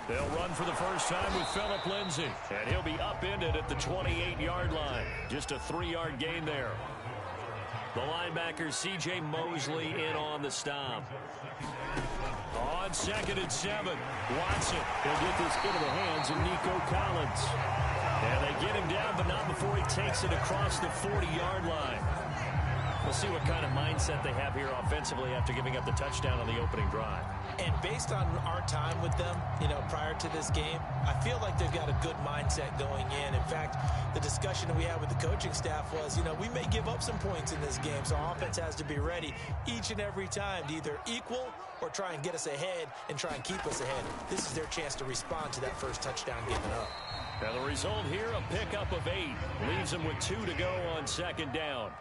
They'll run for the first time with Phillip Lindsay. And he'll be upended at the 28-yard line. Just a 3-yard gain there. The linebacker, C.J. Mosley, in on the stop. On 2nd and 7, Watson. He'll get this into the hands of Nico Collins. And they get him down, but not before he takes it across the 40-yard line. We'll see what kind of mindset they have here offensively after giving up the touchdown on the opening drive. And based on our time with them, prior to this game, I feel like they've got a good mindset going in. In fact, the discussion that we had with the coaching staff was, we may give up some points in this game, so offense has to be ready each and every time to either equal or try and get us ahead and try and keep us ahead. This is their chance to respond to that first touchdown given up. And the result here, a pickup of 8. Leaves them with 2 to go on 2nd down.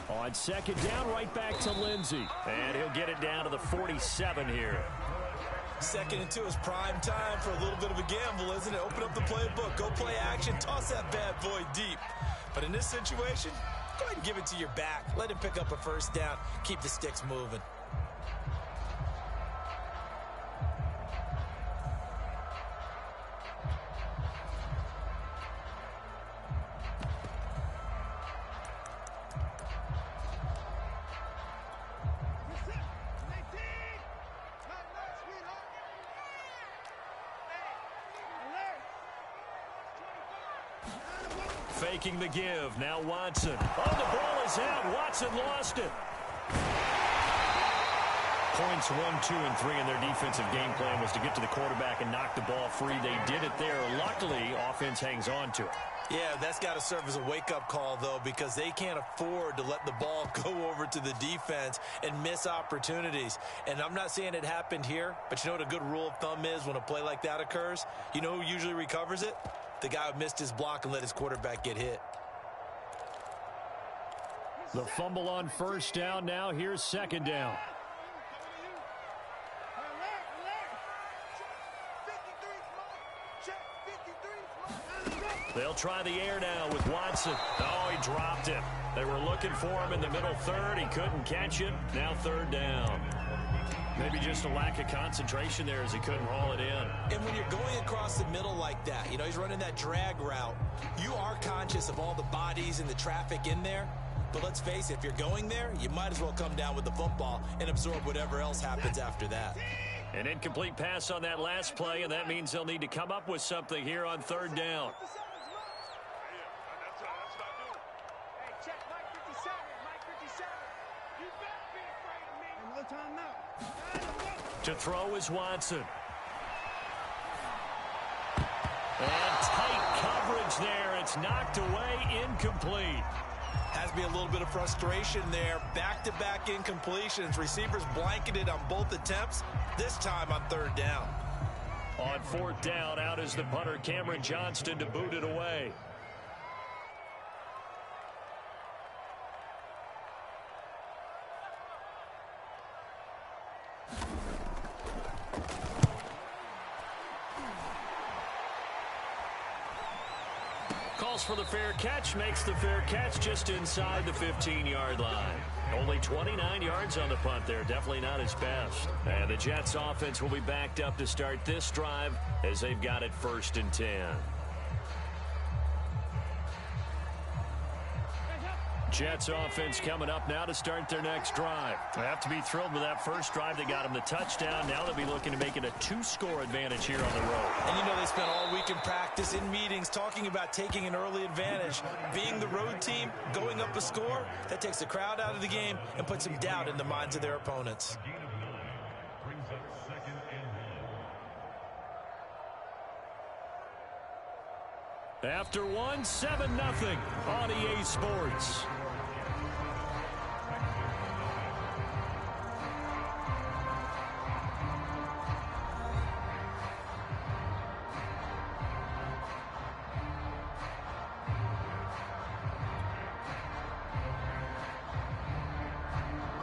On 2nd down, right back to Lindsay. And he'll get it down to the 47 here. 2nd and 2 is prime time for a little bit of a gamble, isn't it? Open up the playbook, go play action, toss that bad boy deep. But in this situation, go ahead and give it to your back. Let him pick up a first down. Keep the sticks moving. Faking the give. Now Watson. Oh, the ball is out. Watson lost it. Points 1, 2, and 3 in their defensive game plan was to get to the quarterback and knock the ball free. They did it there. Luckily, offense hangs on to it. Yeah, that's got to serve as a wake-up call, though, because they can't afford to let the ball go over to the defense and miss opportunities. And I'm not saying it happened here, but you know what a good rule of thumb is when a play like that occurs? You know who usually recovers it? The guy who missed his block and let his quarterback get hit. The fumble on first down. Now here's 2nd down. They'll try the air now with Watson. Oh, he dropped it. They were looking for him in the middle third. He couldn't catch it. Now 3rd down. Maybe just a lack of concentration there as he couldn't haul it in. And when you're going across the middle like that, he's running that drag route, you are conscious of all the bodies and the traffic in there. But let's face it, if you're going there, you might as well come down with the football and absorb whatever else happens after that. An incomplete pass on that last play, and that means they'll need to come up with something here on 3rd down. To throw is Watson. And tight coverage there. It's knocked away, incomplete. Has to be a little bit of frustration there. Back-to-back incompletions. Receivers blanketed on both attempts, this time on 3rd down. On 4th down, out is the punter, Cameron Johnston, to boot it away. Calls for the fair catch, makes the fair catch just inside the 15-yard line. Only 29 yards on the punt there. Definitely not his best. And the Jets offense will be backed up to start this drive as they've got it 1st and 10. Jets offense coming up now to start their next drive. They have to be thrilled with that first drive. They got them the touchdown. Now they'll be looking to make it a 2-score advantage here on the road. And they spent all week in practice, in meetings, talking about taking an early advantage. Being the road team, going up a score, that takes the crowd out of the game and puts some doubt in the minds of their opponents. After 1, 7-0 on EA Sports.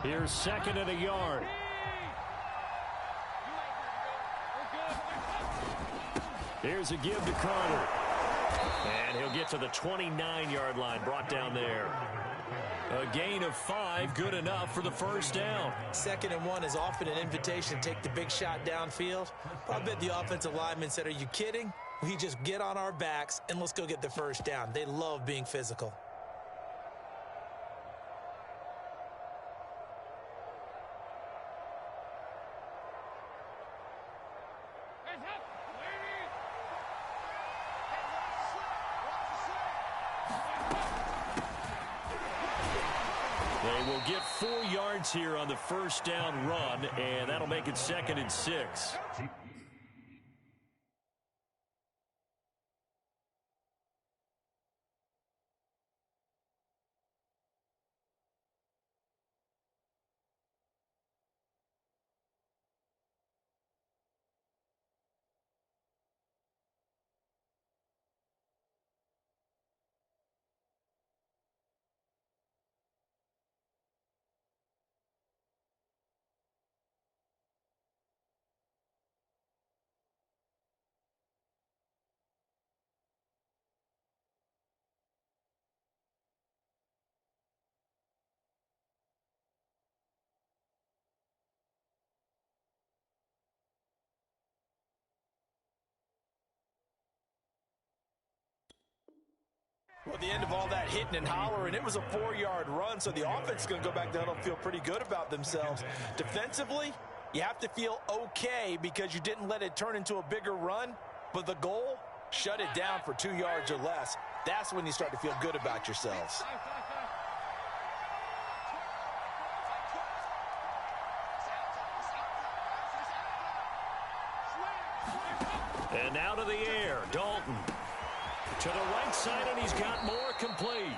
Here's 2nd and a yard. Here's a give to Carter. And he'll get to the 29-yard line, brought down there. A gain of 5, good enough for the first down. 2nd and 1 is often an invitation to take the big shot downfield. But I bet the offensive lineman said, are you kidding? We just get on our backs and let's go get the first down. They love being physical. They will get 4 yards here on the first down run, and that'll make it 2nd and 6. Well, the end of all that hitting and hollering, it was a 4-yard run, so the offense is going to go back there and feel pretty good about themselves. Defensively, you have to feel okay because you didn't let it turn into a bigger run, but the goal, shut it down for 2 yards or less. That's when you start to feel good about yourselves. And now to the air, Dalton. To the right side, and he's got more, complete.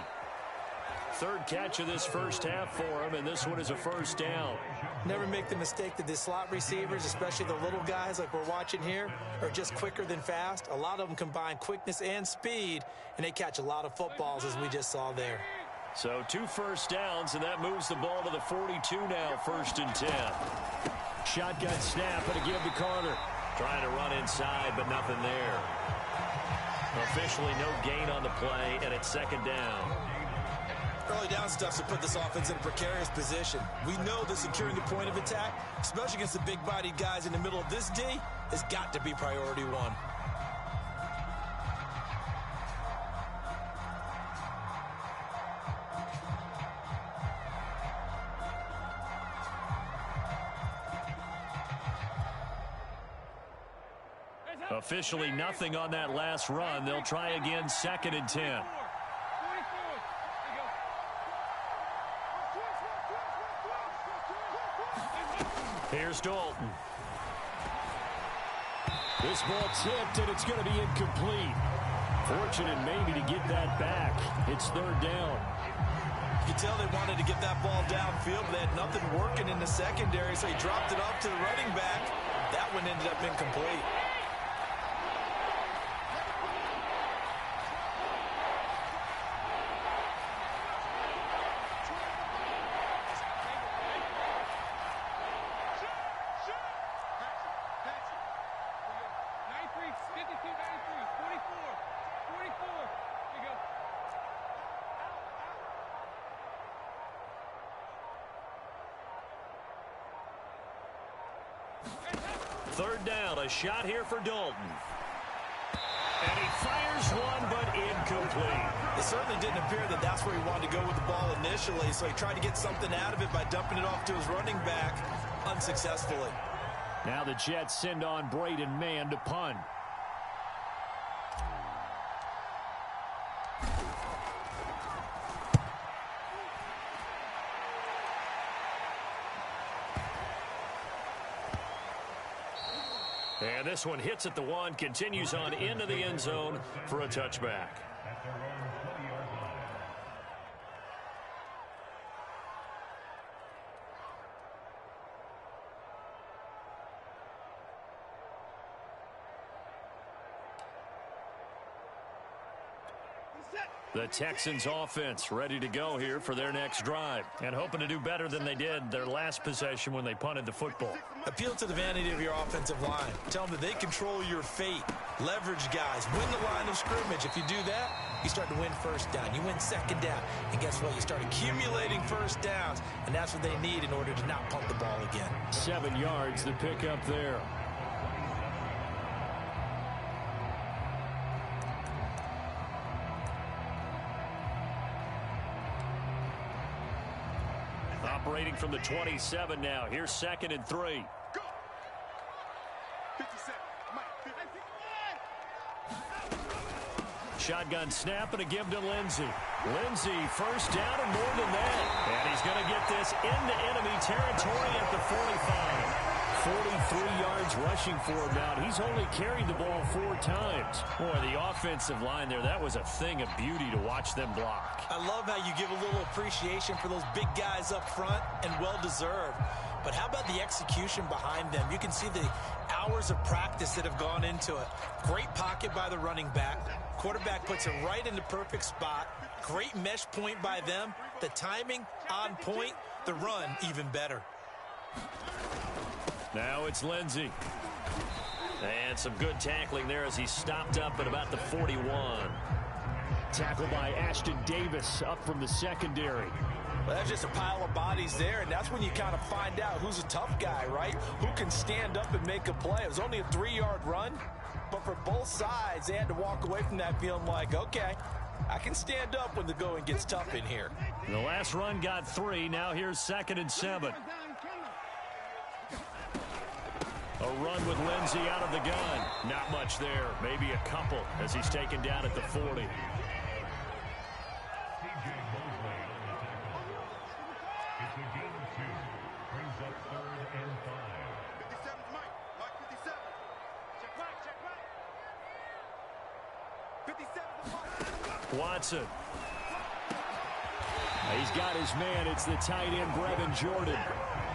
3rd catch of this first half for him, and this one is a first down. Never make the mistake that the slot receivers, especially the little guys like we're watching here, are just quicker than fast. A lot of them combine quickness and speed, and they catch a lot of footballs, as we just saw there. So 2 first downs, and that moves the ball to the 42 now, 1st and 10. Shotgun snap, and a give to Carter. Trying to run inside, but nothing there. Officially no gain on the play, and it's 2nd down. Early down stuff to put this offense in a precarious position. We know that securing the point of attack, especially against the big-bodied guys in the middle of this D, has got to be priority 1. Officially nothing on that last run. They'll try again, 2nd and 10. Here's Dalton. This ball tipped, and it's going to be incomplete. Fortunate maybe to get that back. It's 3rd down. You can tell they wanted to get that ball downfield, but they had nothing working in the secondary, so he dropped it off to the running back. That one ended up incomplete. Third down, a shot here for Dalton. And he fires one, but incomplete. It certainly didn't appear that that's where he wanted to go with the ball initially, so he tried to get something out of it by dumping it off to his running back unsuccessfully. Now the Jets send on Braden Mann to punt. And this one hits at the 1, continues on into the end zone for a touchback. The Texans offense ready to go here for their next drive and hoping to do better than they did their last possession when they punted the football. Appeal to the vanity of your offensive line. Tell them that they control your fate. Leverage guys. Win the line of scrimmage. If you do that, you start to win first down. You win second down. And guess what? You start accumulating first downs. And that's what they need in order to not punt the ball again. 7 yards, the pickup there. Operating from the 27 now. Here's 2nd and 3. Go. 57. Shotgun snap and a give to Lindsey. Lindsey, first down and more than that. And he's going to get this into enemy territory at the 45. 43 yards rushing for him now. He's only carried the ball 4 times. Boy, the offensive line there, that was a thing of beauty to watch them block. I love how you give a little appreciation for those big guys up front, and well-deserved. But how about the execution behind them? You can see the hours of practice that have gone into it. Great pocket by the running back. Quarterback puts it right in the perfect spot. Great mesh point by them. The timing on point. The run even better. Now it's Lindsey. And some good tackling there as he stopped up at about the 41. Tackled by Ashton Davis up from the secondary. Well, that's just a pile of bodies there, and that's when you kind of find out who's a tough guy, right? Who can stand up and make a play. It was only a 3-yard run, but for both sides, they had to walk away from that feeling like, okay, I can stand up when the going gets tough in here. The last run got 3. Now here's 2nd and 7. A run with Lindsey out of the gun. Not much there. Maybe a couple as he's taken down at the 40. Watson. He's got his man. It's the tight end, Brevin Jordan.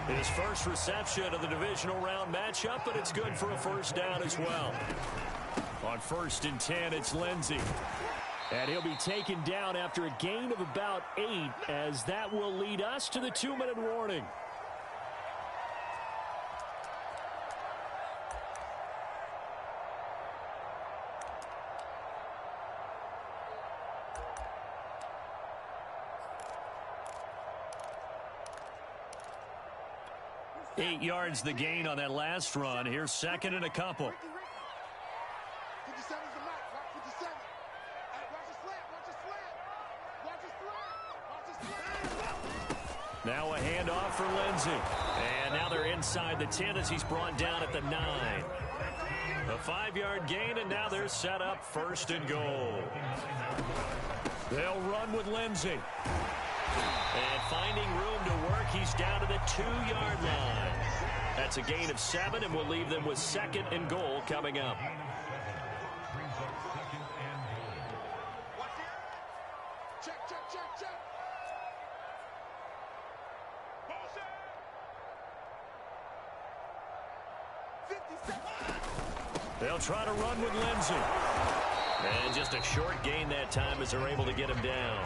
His first reception of the divisional round matchup, but it's good for a first down as well. On 1st and 10, it's Lindsey. And he'll be taken down after a gain of about 8, as that will lead us to the 2-minute warning. Eight yards the gain on that last run. Here's 2nd and a couple. Now a handoff for Lindsey. And now they're inside the 10 as he's brought down at the 9. A 5-yard gain, and now they're set up 1st and goal. They'll run with Lindsey. And finding room to work, he's down to the 2-yard line. That's a gain of 7, and we'll leave them with 2nd and goal coming up. They'll try to run with Lindsey. And just a short gain that time as they're able to get him down.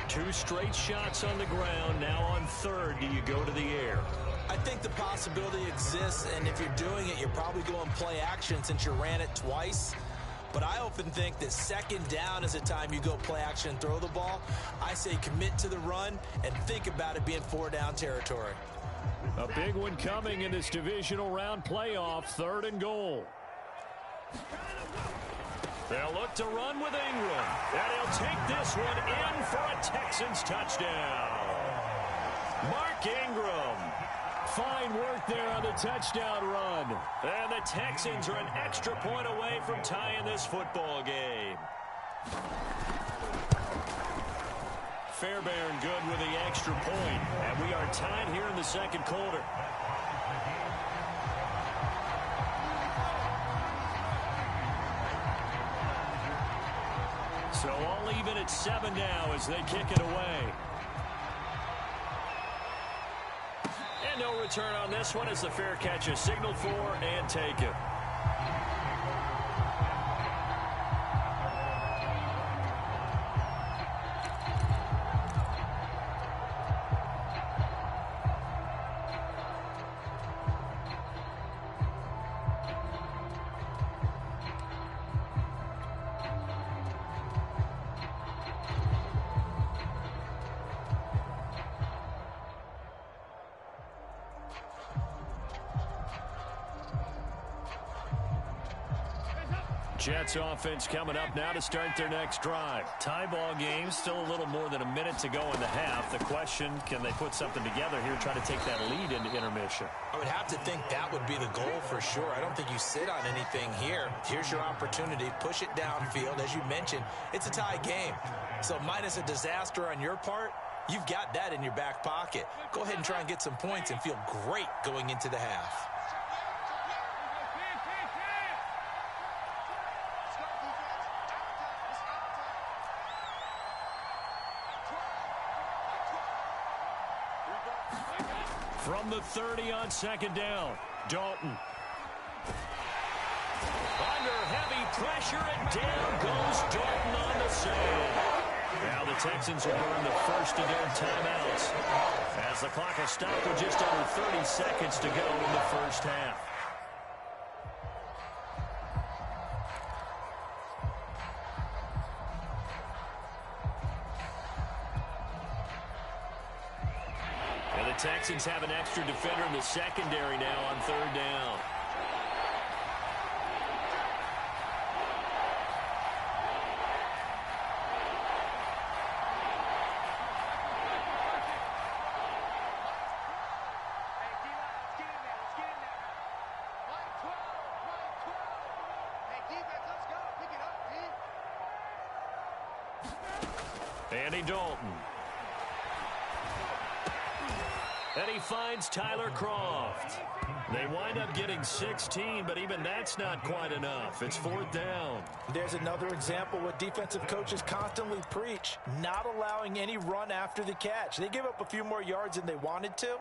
2 straight shots on the ground. Now on 3rd, do you go to the air? I think the possibility exists, and if you're doing it, you're probably going play action since you ran it twice. But I often think that 2nd down is the time you go play action and throw the ball. I say commit to the run and think about it being 4-down territory. A big one coming in this divisional round playoff, 3rd and goal. They'll look to run with Ingram. And he'll take this one in for a Texans touchdown. Mark Ingram. Fine work there on the touchdown run. And the Texans are an extra point away from tying this football game. Fairbairn good with the extra point. And we are tied here in the 2nd quarter. So all even at 7 now as they kick it away. And no return on this one as the fair catch is signaled for and taken. Jets offense coming up now to start their next drive. Tie ball game, still a little more than a minute to go in the half. The question, can they put something together here, try to take that lead into intermission? I would have to think that would be the goal for sure. I don't think you sit on anything here. Here's your opportunity. Push it downfield. As you mentioned, it's a tie game. So minus a disaster on your part, you've got that in your back pocket. Go ahead and try and get some points and feel great going into the half. From the 30 on second down, Dalton. Under heavy pressure, and down goes Dalton on the save. Now the Texans will burn the first of their timeouts as the clock will stop with just under 30 seconds to go in the first half. Texans have an extra defender in the secondary now on third down. Andy Dalton. And he finds Tyler Croft. They wind up getting 16, but even that's not quite enough. It's fourth down. There's another example what defensive coaches constantly preach, not allowing any run after the catch. They gave up a few more yards than they wanted to,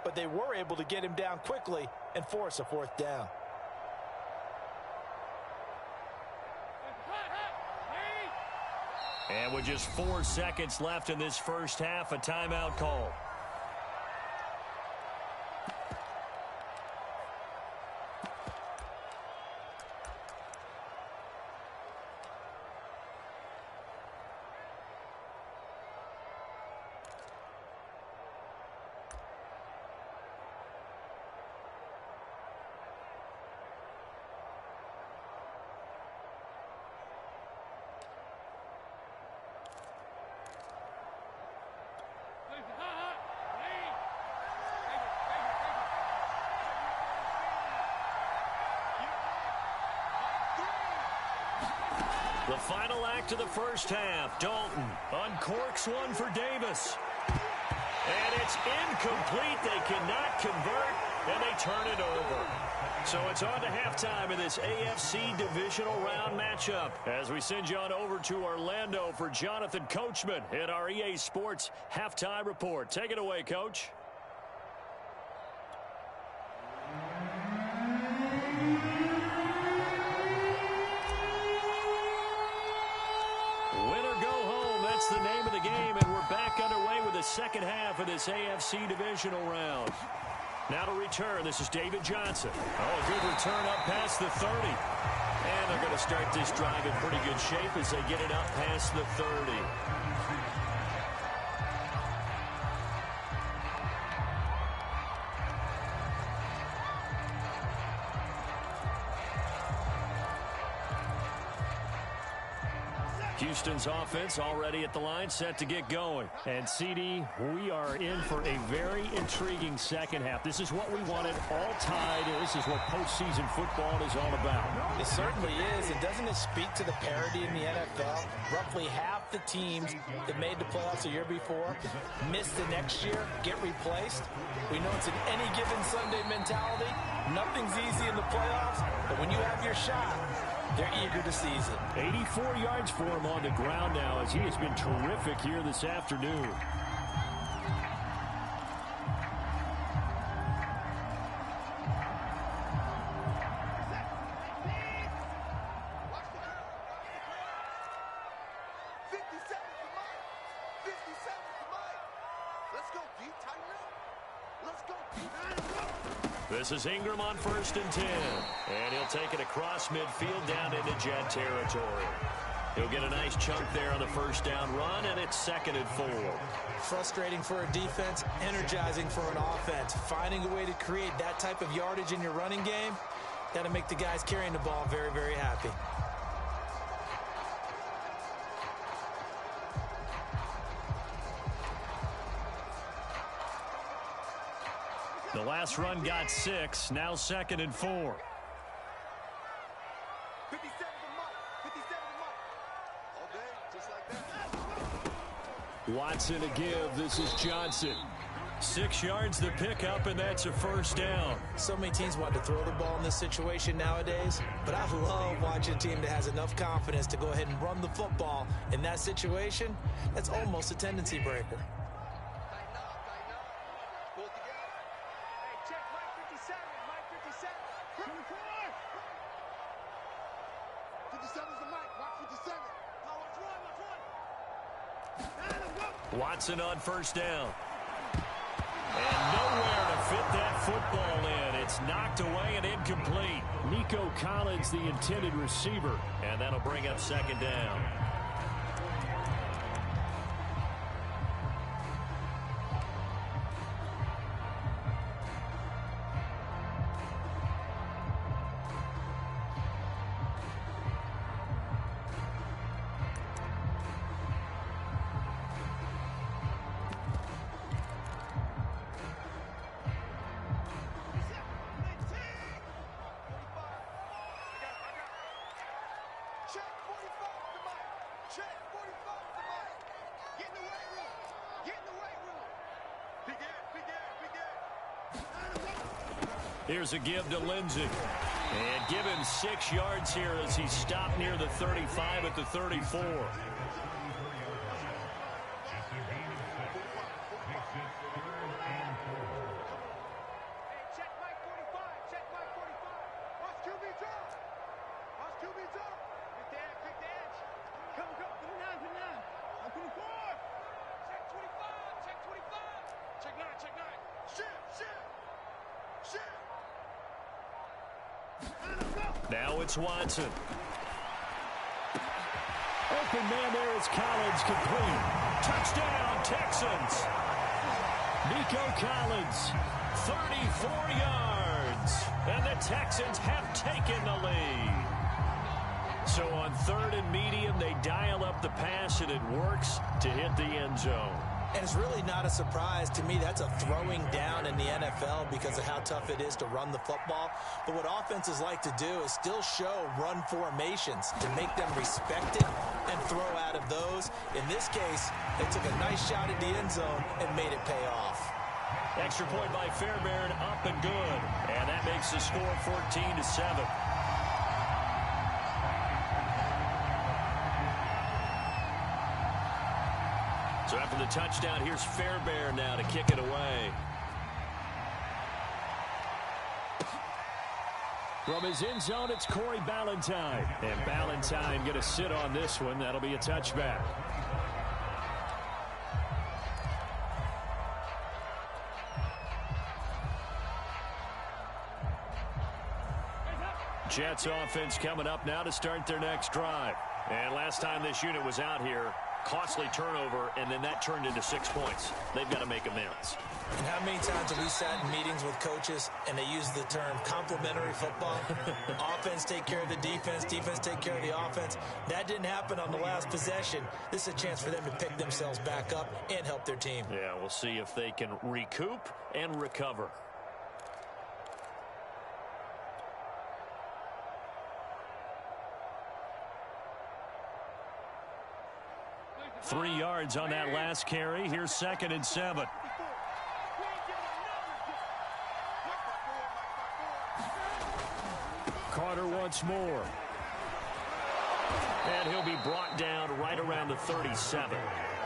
but they were able to get him down quickly and force a fourth down. And with just 4 seconds left in this first half, a timeout call. The final act of the first half. Dalton uncorks one for Davis. And it's incomplete. They cannot convert, and they turn it over. So it's on to halftime of this AFC divisional round matchup as we send you on over to Orlando for Jonathan Coachman in our EA Sports halftime report. Take it away, Coach. That's the name of the game, and we're back underway with the second half of this AFC divisional round. Now to return, this is David Johnson. Oh, a good return up past the 30. And they're going to start this drive in pretty good shape as they get it up past the 30. Houston's offense already at the line, set to get going. And, CD, we are in for a very intriguing second half. This is what we wanted, all tied. This is what postseason football is all about. It certainly is. And doesn't it speak to the parity in the NFL? Roughly half the teams that made the playoffs a year before miss the next year, get replaced. We know it's an any given Sunday mentality. Nothing's easy in the playoffs, but when you have your shot, they're eager to seize it. 84 yards for him on the ground now as he has been terrific here this afternoon. This is Ingram on 1st and 10. And he'll take it across midfield down into Jet territory. He'll get a nice chunk there on the first down run, and it's 2nd and 4. Frustrating for a defense, energizing for an offense. Finding a way to create that type of yardage in your running game, got to make the guys carrying the ball very, very happy. last run got 6. Now 2nd and 4. 57 to Mike. 57 to Mike. All day, just like that. Watson to give. This is Johnson. 6 yards the pickup, and that's a first down. So many teams want to throw the ball in this situation nowadays, but I love watching a team that has enough confidence to go ahead and run the football. In that situation, that's almost a tendency breaker. Tighten up, tighten up. Pull it together. Hey, check Mike 57. Mike 57. 57 is the Mike. Mike 57. Oh, let's run, let's run. Watson on first down. And nowhere to fit that football in. It's knocked away and incomplete. Nico Collins, the intended receiver. And that'll bring up 2nd down. Check 45 to Mike. Check 45 to Mike. Get in the weight room. Get in the weight room. Big Ed, Big Ed, Big Ed. Here's a give to Lindsey. And give him 6 yards here as he stopped near the 35 at the 34. Check Mike 45. Check Mike 45. Watch QB drop. Watch QB drop. Big Ed, Big Ed. Come, come. 59, 59. I'm 24. Check 25. Check 25. Check 9, check 9. Shit, shit. Shit. Now it's Watson. Open man there is Collins, complete. Touchdown, Texans. Nico Collins. 34 yards. And the Texans have taken the lead. So on 3rd and medium, they dial up the pass, and it works to hit the end zone. And it's really not a surprise to me. That's a throwing down in the NFL because of how tough it is to run the football. But what offenses like to do is still show run formations to make them respect it and throw out of those. In this case, they took a nice shot at the end zone and made it pay off. Extra point by Fairbairn, up and good. And that makes the score 14-7. So after the touchdown, here's Fairbairn now to kick it away. From his end zone, it's Corey Ballantyne. And Ballantyne going to sit on this one. That'll be a touchback. Jets offense coming up now to start their next drive. And last time this unit was out here, costly turnover, and then that turned into 6 points. They've got to make amends. And how many times have we sat in meetings with coaches and they use the term complementary football? Offense take care of the defense, defense take care of the offense. That didn't happen on the last possession. This is a chance for them to pick themselves back up and help their team. Yeah, we'll see if they can recoup and recover. Three yards on that last carry. Here's 2nd and 7. Carter once more. And he'll be brought down right around the 37.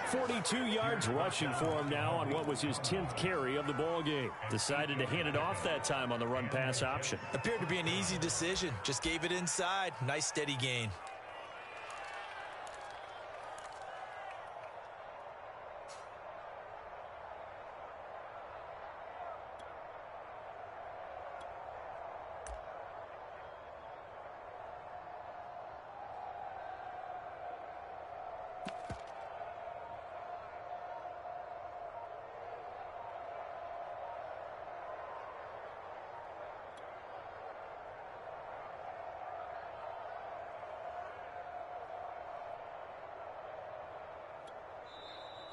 42 yards rushing for him now on what was his 10th carry of the ball game. Decided to hand it off that time on the run-pass option. Appeared to be an easy decision. Just gave it inside. Nice steady gain.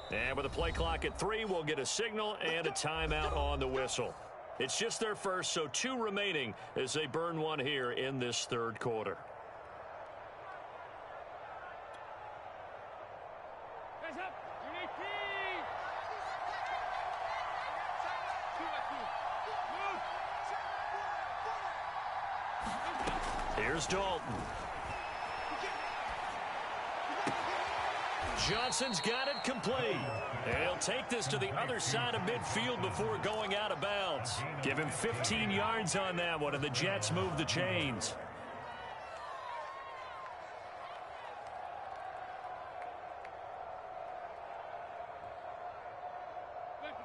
And with the play clock at 3, we'll get a signal and a timeout on the whistle. It's just their first, so 2 remaining as they burn one here in this third quarter. Here's Dalton. Johnson's got it complete. And he'll take this to the other side of midfield before going out of bounds. Give him 15 yards on that one, and the Jets move the chains.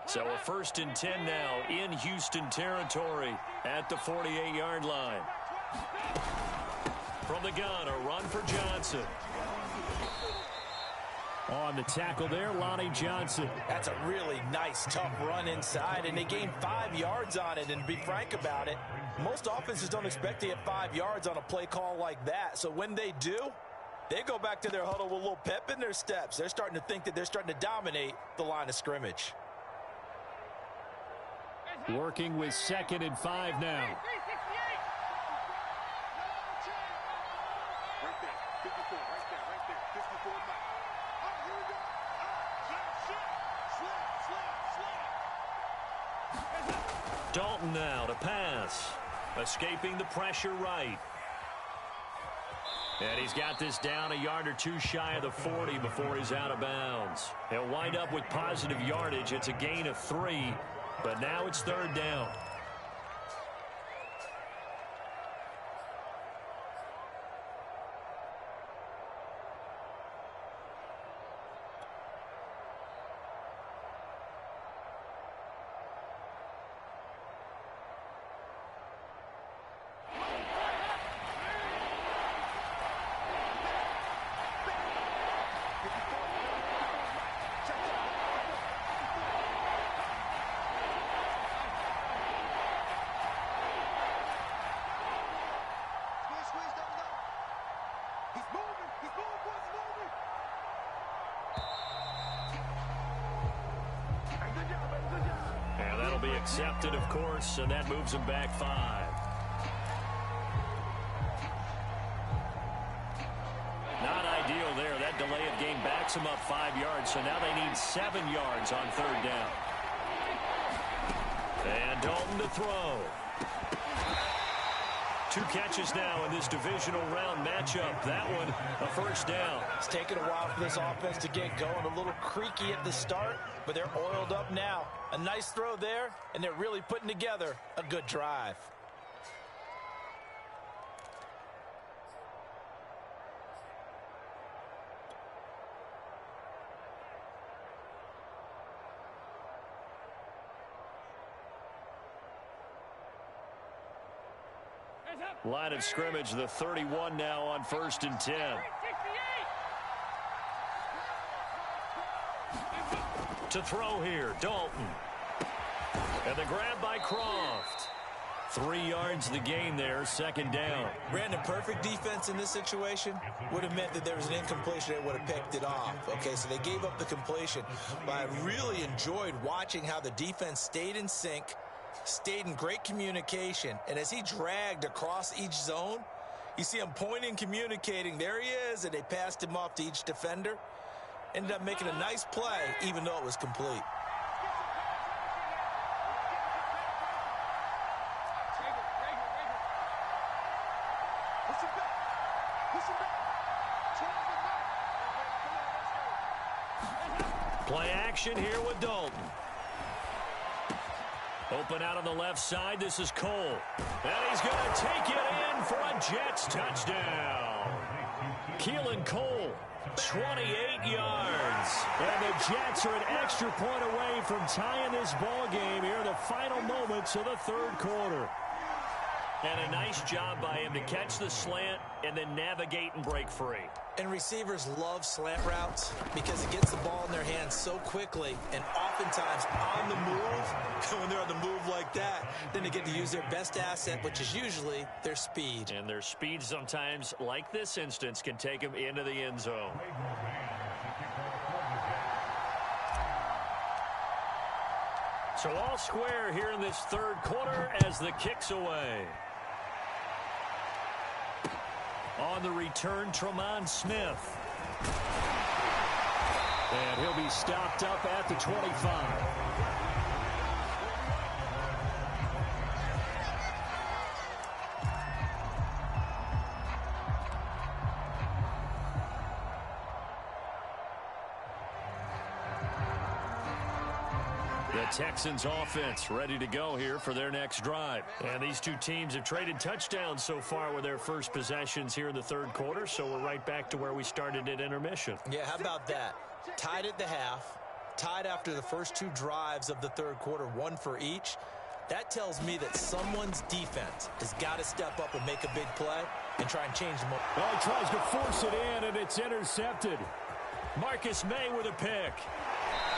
So a 1st and 10 now in Houston territory at the 48-yard line. From the gun, a run for Johnson. On the tackle there, Lonnie Johnson. That's a really nice, tough run inside, and they gained 5 yards on it. And to be frank about it, most offenses don't expect to get 5 yards on a play call like that. So when they do, they go back to their huddle with a little pep in their steps. They're starting to think that they're starting to dominate the line of scrimmage. Working with 2nd and 5 now. Dalton now to pass. Escaping the pressure right. And he's got this down a yard or 2 shy of the 40 before he's out of bounds. He'll wind up with positive yardage. It's a gain of 3, but now it's 3rd down. Accepted, of course, and that moves him back 5. Not ideal there. That delay of game backs him up 5 yards, so now they need 7 yards on 3rd down. And Dalton to throw. 2 catches now in this divisional round matchup. That one, a 1st down. It's taken a while for this offense to get going. A little creaky at the start, but they're oiled up now. A nice throw there, and they're really putting together a good drive. Line of scrimmage, the 31 now on 1st and 10. To throw here, Dalton. And the grab by Croft. 3 yards the gain there, 2nd down. Brandon, perfect defense in this situation would have meant that there was an incompletion that would have picked it off. Okay, so they gave up the completion. But I really enjoyed watching how the defense stayed in sync, stayed in great communication, and as he dragged across each zone, you see him pointing, communicating. There he is, and they passed him off to each defender. Ended up making a nice play, even though it was complete. Play action here with Dalton. Open out on the left side. This is Cole. And he's going to take it in for a Jets touchdown. Keelan Cole, 28 yards. And the Jets are an extra point away from tying this ball game here in the final moments of the 3rd quarter. And a nice job by him to catch the slant and then navigate and break free. And receivers love slant routes because it gets the ball in their hands so quickly and oftentimes on the move. When they're on the move like that, then they get to use their best asset, which is usually their speed. And their speed sometimes, like this instance, can take them into the end zone. So all square here in this third quarter as the kick's away. On the return, Tremont Smith. And he'll be stopped up at the 25. The Texans offense ready to go here for their next drive. And these two teams have traded touchdowns so far with their first possessions here in the third quarter, so we're right back to where we started at intermission. Yeah, how about that? Tied at the half, tied after the first two drives of the third quarter, one for each. That tells me that someone's defense has got to step up and make a big play and try and change the momentum. Oh, he tries to force it in, and it's intercepted. Marcus May with a pick.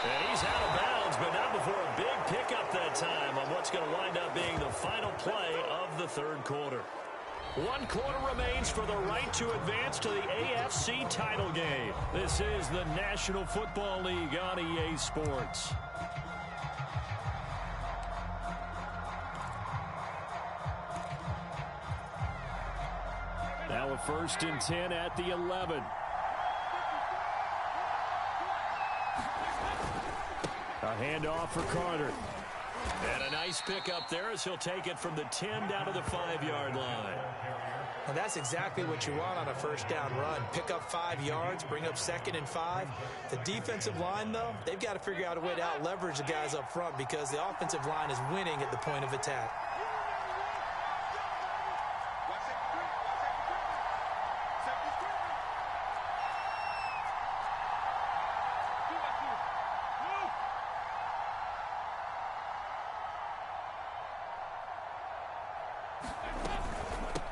And he's out of bounds, but not before a big pickup that time on what's going to wind up being the final play of the third quarter. 1 quarter remains for the right to advance to the AFC title game. This is the National Football League on EA Sports. Now a 1st and 10 at the 11. A handoff for Carter. And a nice pickup there as he'll take it from the 10 down to the 5-yard line. Well, that's exactly what you want on a first down run. Pick up 5 yards, bring up 2nd and 5. The defensive line, though, they've got to figure out a way to out-leverage the guys up front because the offensive line is winning at the point of attack.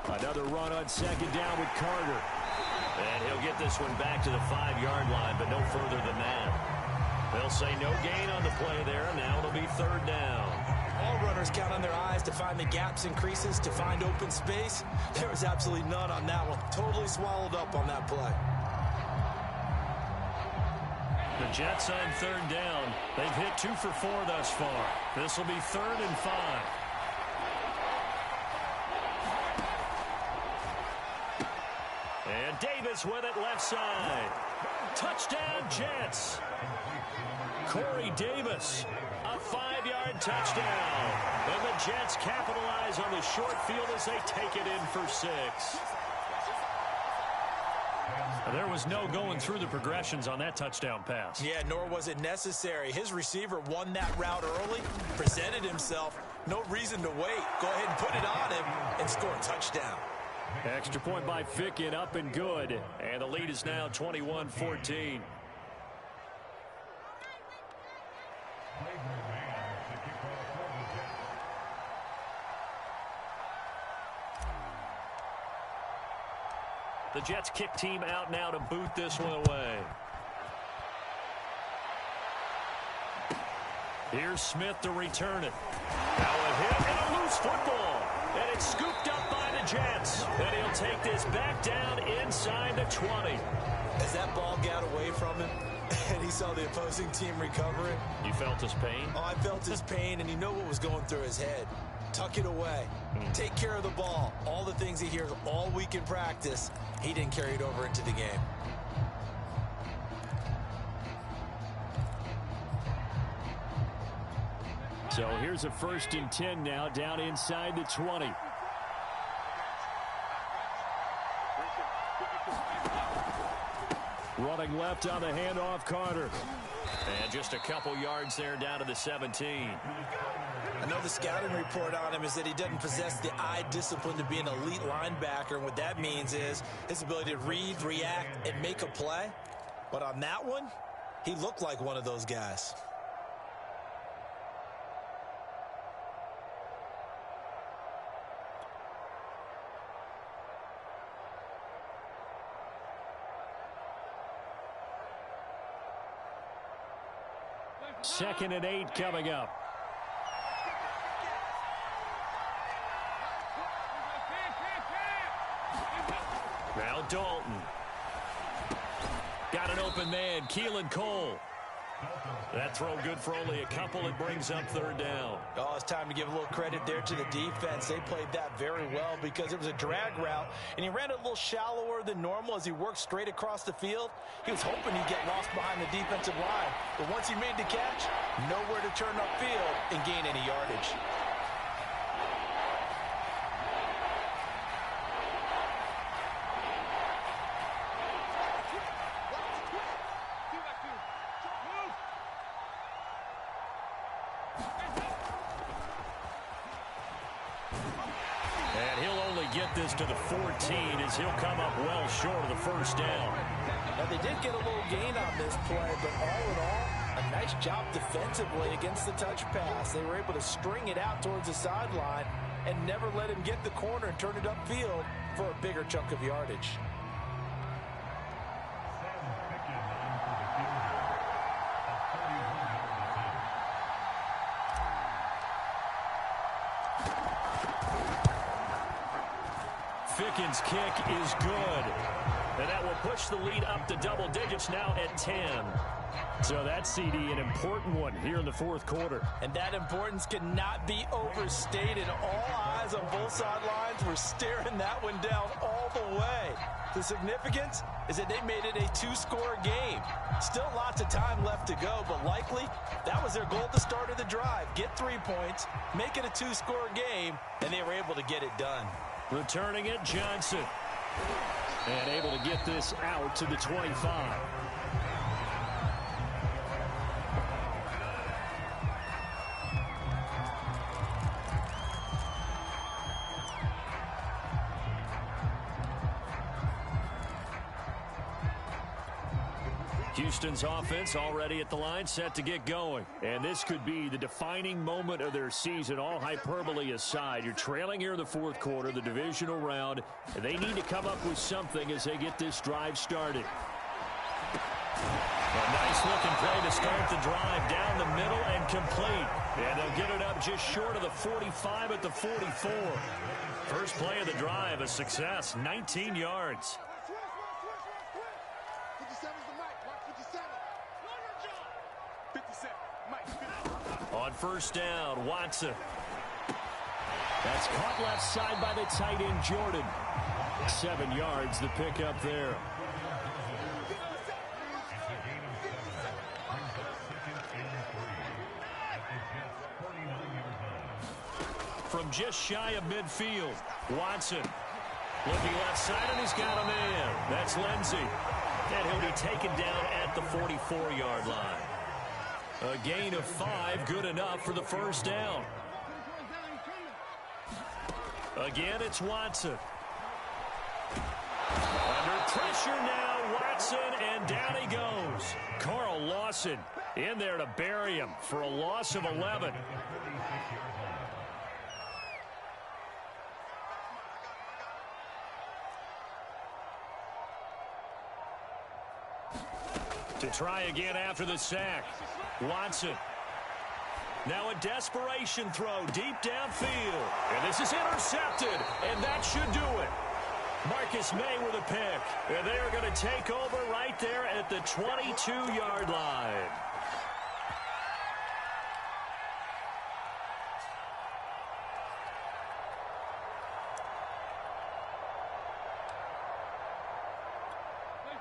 Another run on 2nd down with Carter. And he'll get this one back to the 5-yard line, but no further than that. They'll say no gain on the play there. Now it'll be 3rd down. All runners count on their eyes to find the gaps and creases, to find open space. There was absolutely none on that one. Totally swallowed up on that play. The Jets on 3rd down. They've hit 2 for 4 thus far. This will be 3rd and 5. And Davis with it left side. Touchdown, Jets. Corey Davis, a 5-yard touchdown. And the Jets capitalize on the short field as they take it in for 6. There was no going through the progressions on that touchdown pass. Yeah, nor was it necessary. His receiver won that route early, presented himself. No reason to wait. Go ahead and put it on him and score a touchdown. Extra point by Ficken, up and good. And the lead is now 21-14. The Jets kick team out now to boot this one away. Here's Smith to return it. Now a hit and a loose football. And it's scooped up by the Jets. And he'll take this back down inside the 20. As that ball got away from him and he saw the opposing team recover it. You felt his pain? Oh, I felt his pain, and you know what was going through his head. Tuck it away. Take care of the ball. All the things he hears all week in practice, he didn't carry it over into the game. So here's a 1st and 10 now down inside the 20. Running left on the handoff, Carter. And just a couple yards there down to the 17. I know the scouting report on him is that he doesn't possess the eye discipline to be an elite linebacker. And what that means is his ability to read, react, and make a play. But on that one, he looked like one of those guys. Second and 8 coming up. Now Dalton. Got an open man, Keelan Cole. That throw good for only a couple. It brings up third down. Oh, it's time to give a little credit there to the defense. They played that very well because it was a drag route, and he ran it a little shallower than normal as he worked straight across the field. He was hoping he'd get lost behind the defensive line, but once he made the catch, nowhere to turn upfield and gain any yardage. Get this to the 14 as he'll come up well short of the first down. Now, they did get a little gain on this play, but all in all, a nice job defensively against the touch pass. They were able to string it out towards the sideline and never let him get the corner and turn it upfield for a bigger chunk of yardage. Ficken's kick is good. And that will push the lead up to double digits now at 10. So that CD, an important one here in the fourth quarter. And that importance cannot be overstated. All eyes on both sidelines were staring that one down all the way. The significance is that they made it a two-score game. Still lots of time left to go, but likely that was their goal at the start of the drive. Get 3 points, make it a two-score game, and they were able to get it done. Returning it, Johnson. And able to get this out to the 25. Houston's offense already at the line, set to get going. And this could be the defining moment of their season, all hyperbole aside. You're trailing here in the fourth quarter, the divisional round, and they need to come up with something as they get this drive started. A nice-looking play to start the drive down the middle and complete. And they'll get it up just short of the 45 at the 44. First play of the drive, a success, 19 yards. On first down, Watson. That's caught left side by the tight end, Jordan. 7 yards, the pickup there. From just shy of midfield, Watson. Looking left side, and he's got a man. That's Lindsey. And he'll be taken down at the 44-yard line. A gain of 5, good enough for the first down. Again, it's Watson. Under pressure now, Watson, and down he goes. Carl Lawson in there to bury him for a loss of 11. To try again after the sack. Watson. Now a desperation throw deep downfield. And this is intercepted. And that should do it. Marcus May with a pick. And they are going to take over right there at the 22-yard line.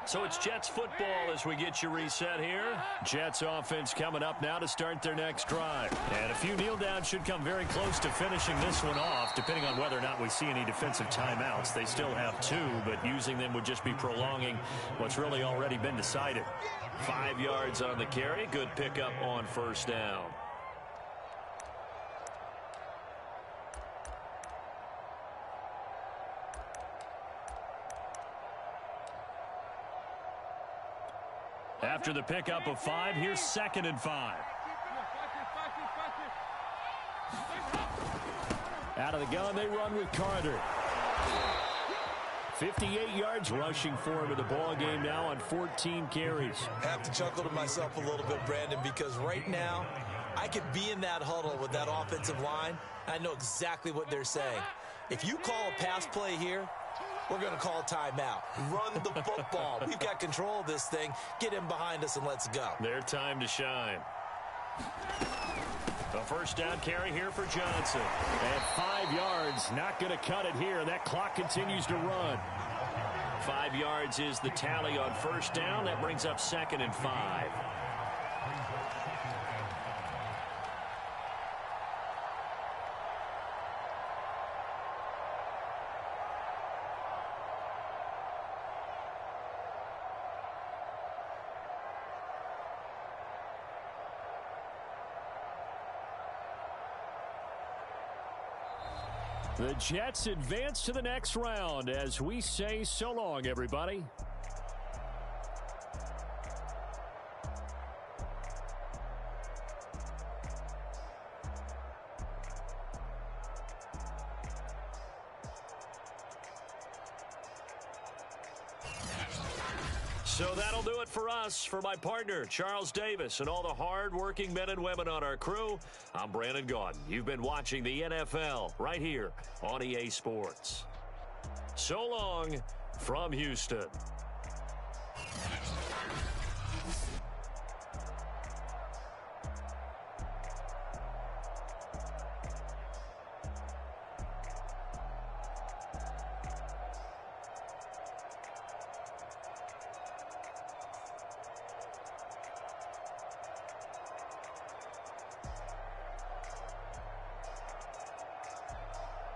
So it's Jets football as we get you reset here. Jets offense coming up now to start their next drive. And a few kneel downs should come very close to finishing this one off, depending on whether or not we see any defensive timeouts. They still have 2, but using them would just be prolonging what's really already been decided. 5 yards on the carry. Good pickup on first down. After the pickup of 5, here's 2nd and 5. Out of the gun, they run with Carter. 58 yards rushing for him in the ball game now on 14 carries. I have to chuckle to myself a little bit, Brandon, because right now I could be in that huddle with that offensive line. I know exactly what they're saying. If you call a pass play here, we're going to call timeout. Run the football. We've got control of this thing. Get him behind us and let's go. Their time to shine. A first down carry here for Johnson. And 5 yards, not going to cut it here. That clock continues to run. 5 yards is the tally on first down. That brings up 2nd and 5. The Jets advance to the next round as we say so long, everybody. So that'll do it for us. For my partner, Charles Davis, and all the hard-working men and women on our crew, I'm Brandon Gaudin. You've been watching the NFL right here on EA Sports. So long from Houston.